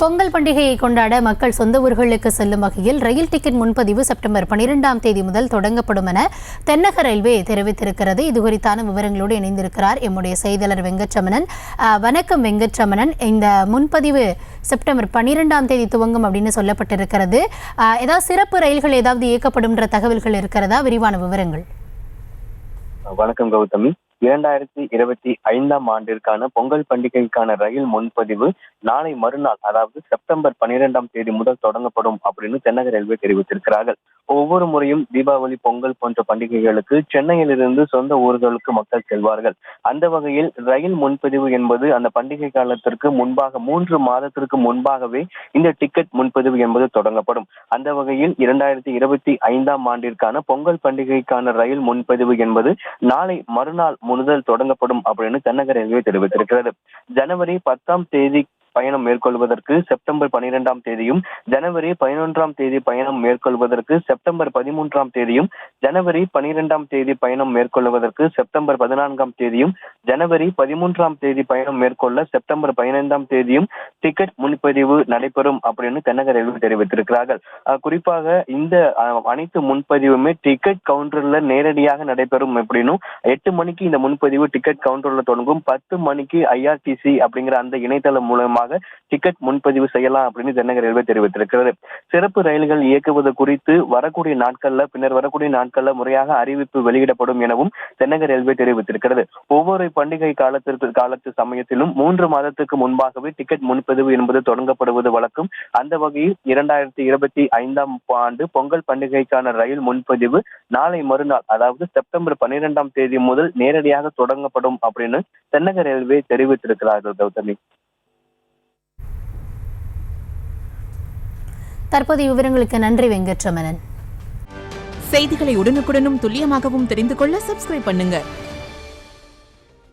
பொங்கல் பண்டிகையை கொண்டாட மக்கள் சொந்த ஊர்களுக்கு செல்லும் வகையில் ரயில் டிக்கெட் முன்பதிவு செப்டம்பர் 12ஆம் தேதி முதல் தொடங்கப்படும் என தென்னக ரயில்வே தெரிவித்திருக்கிறது. இதுகுறித்தான விவரங்களோடு இணைந்திருக்கிறார் எம்முடைய செய்தியாளர் வெங்கட்ரமணன். வணக்கம் வெங்கட்ரமணன். இந்த முன்பதிவு செப்டம்பர் 12ஆம் தேதி துவங்கும் அப்படின்னு சொல்லப்பட்டிருக்கிறது. ஏதாவது சிறப்பு ரயில்கள் ஏதாவது இயக்கப்படும் தகவல்கள் இருக்கிறதா? விரிவான விவரங்கள். வணக்கம் கௌதமி. 2025ஆம் ஆண்டிற்கான பொங்கல் பண்டிகைக்கான ரயில் முன்பதிவு நாளை மறுநாள், அதாவது செப்டம்பர் 12ஆம் தேதி முதல் தொடங்கப்படும் அப்படின்னு தென்னக ரயில்வே தெரிவித்திருக்கிறார்கள். ஒவ்வொரு முறையும் தீபாவளி, பொங்கல் போன்ற பண்டிகைகளுக்கு சென்னையிலிருந்து சொந்த ஊர்களுக்கு மக்கள் செல்வார்கள். அந்த வகையில் ரயில் முன்பதிவு என்பது அந்த பண்டிகை காலத்திற்கு முன்பாக 3 மாதத்திற்கு முன்பாகவே இந்த டிக்கெட் முன்பதிவு என்பது தொடங்கப்படும். அந்த வகையில் 2025ஆம் ஆண்டிற்கான பொங்கல் பண்டிகைக்கான ரயில் முன்பதிவு என்பது நாளை மறுநாள் முதல் தொடங்கப்படும் அப்படின்னு தென்னக ரயில்வே தெரிவித்திருக்கிறது. ஜனவரி 10ஆம் தேதி பயணம் மேற்கொள்வதற்கு செப்டம்பர் 12ஆம் தேதியும், ஜனவரி 11ஆம் தேதி பயணம் மேற்கொள்வதற்கு செப்டம்பர் 13ஆம் தேதியும், ஜனவரி 12ஆம் தேதி பயணம் மேற்கொள்வதற்கு செப்டம்பர் 14ஆம் தேதியும், ஜனவரி 13ஆம் தேதி பயணம் மேற்கொள்ள செப்டம்பர் 15ஆம் தேதியும் டிக்கெட் முன்பதிவு நடைபெறும் அப்படின்னு தென்னக ரயில்வே தெரிவித்திருக்கிறார்கள். குறிப்பாக இந்த அனைத்து முன்பதிவுமே டிக்கெட் கவுண்டர்ல நேரடியாக நடைபெறும் அப்படின்னும், 8 மணிக்கு இந்த முன்பதிவு டிக்கெட் கவுண்டர்ல தொடங்கும், 10 மணிக்கு IRTC அப்படிங்கிற அந்த இணையதளம் மூலமாக டிக்கெட் முன்பதிவு செய்யலாம் அப்படின்னு தென்னக ரயில்வே தெரிவித்திருக்கிறது. சிறப்பு ரயில்கள் இயக்குவது குறித்து பின்னர் வரக்கூடிய நாட்கள்ல முறையாக அறிவிப்பு வெளியிடப்படும் எனவும் தென்னக ரயில்வே தெரிவித்திருக்கிறது. ஒவ்வொரு பண்டிகை காலத்து சமயத்திலும் 3 மாதத்துக்கு முன்பாகவே டிக்கெட் முன்பதிவு என்பது தொடங்கப்படுவது வழக்கம். அந்த வகையில் 2025ஆம் ஆண்டு பொங்கல் பண்டிகைக்கான ரயில் முன்பதிவு நாளை மறுநாள், அதாவது செப்டம்பர் 12ஆம் தேதி முதல் நேரடியாக தொடங்கப்படும் அப்படின்னு தென்னக ரயில்வே தெரிவித்திருக்கிறார்கள். கௌதமி, தற்போதைய விவரங்களுக்கு நன்றி வெங்கட்ரமணன். செய்திகளை உடனுக்குடனும் துல்லியமாகவும் தெரிந்து கொள்ள சப்ஸ்கிரைப் பண்ணுங்க.